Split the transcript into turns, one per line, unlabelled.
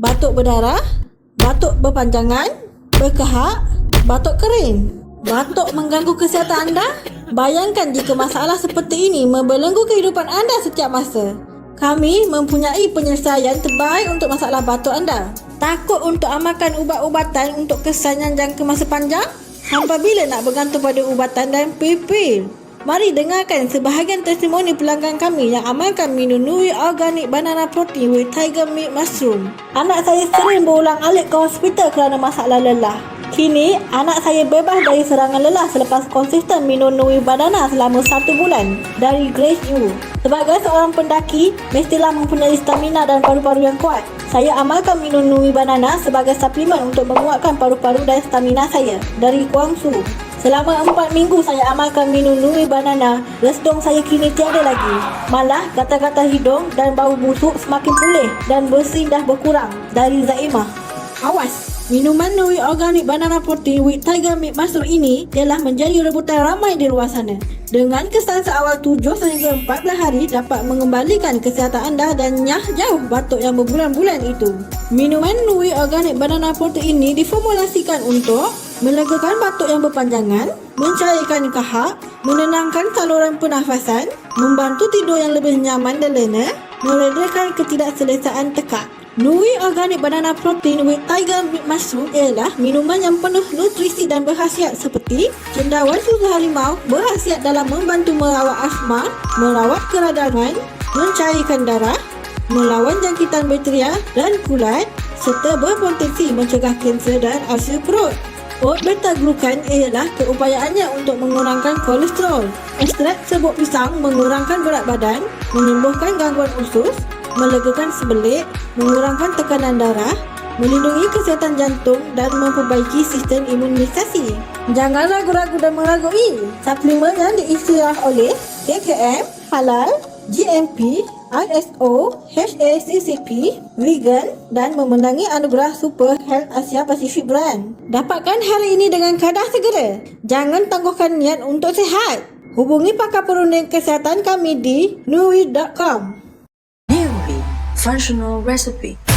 batuk berdarah, batuk berpanjangan, berkehak, batuk kering. Batuk mengganggu kesihatan anda? Bayangkan jika masalah seperti ini membelenggu kehidupan anda setiap masa. Kami mempunyai penyelesaian terbaik untuk masalah batuk anda. Takut untuk amalkan ubat-ubatan untuk kesan jangka masa panjang? Hampa bila nak bergantung pada ubatan dan pil-pil? Mari dengarkan sebahagian testimoni pelanggan kami yang amalkan minum Nui Organic Banana Protein with Tiger Milk Mushroom. Anak saya sering berulang-alik ke hospital kerana masalah lelah. Kini, anak saya bebas dari serangan lelah selepas konsisten minum Nui Banana selama 1 bulan dari Grace U. Sebagai seorang pendaki, mestilah mempunyai stamina dan paru-paru yang kuat. Saya amalkan minum Nui Banana sebagai suplemen untuk menguatkan paru-paru dan stamina saya dari Guangzhou. Selama 4 minggu saya amalkan minum Nui Banana, resdung saya kini tiada lagi. Malah, gatal-gatal hidung dan bau busuk semakin pulih dan bersin dah berkurang dari Zaimah. Awas! Minuman Nui Organic Banana Protein with Tiger Milk Mushroom ini telah menjadi rebutan ramai di luar sana. Dengan kesan seawal 7 sehingga 14 hari dapat mengembalikan kesihatan anda dan nyah jauh batuk yang berbulan-bulan itu. Minuman Nui Organic Banana Protein ini diformulasikan untuk melegakan batuk yang berpanjangan, mencairkan kahak, menenangkan saluran pernafasan, membantu tidur yang lebih nyaman dan lena, meredakan ketidakselesaan tekak. Nui Organic Banana Protein with Tiger Milk Mushroom ialah minuman yang penuh nutrisi dan berkhasiat seperti cendawan susu harimau, berkhasiat dalam membantu merawat asma, merawat keradangan, mencairkan darah, melawan jangkitan bakteria dan kulat, serta berpotensi mencegah kanser dan ulcer perut. Oat beta-glucan ialah keupayaannya untuk mengurangkan kolesterol. Ekstrak serbuk pisang mengurangkan berat badan, menyembuhkan gangguan usus, melegakan sebelik, mengurangkan tekanan darah, melindungi kesihatan jantung dan memperbaiki sistem imunisasi. Jangan ragu-ragu dan meragui. Suplemen yang diisytiharkan oleh KKM, Halal, GMP, ISO, HACCP, Vegan dan memenangi anugerah Super Health Asia Pacific Brand. Dapatkan hari ini dengan kadar segera. Jangan tangguhkan niat untuk sihat. Hubungi pakar perunding kesihatan kami di nui.com.
Nui Functional Recipe.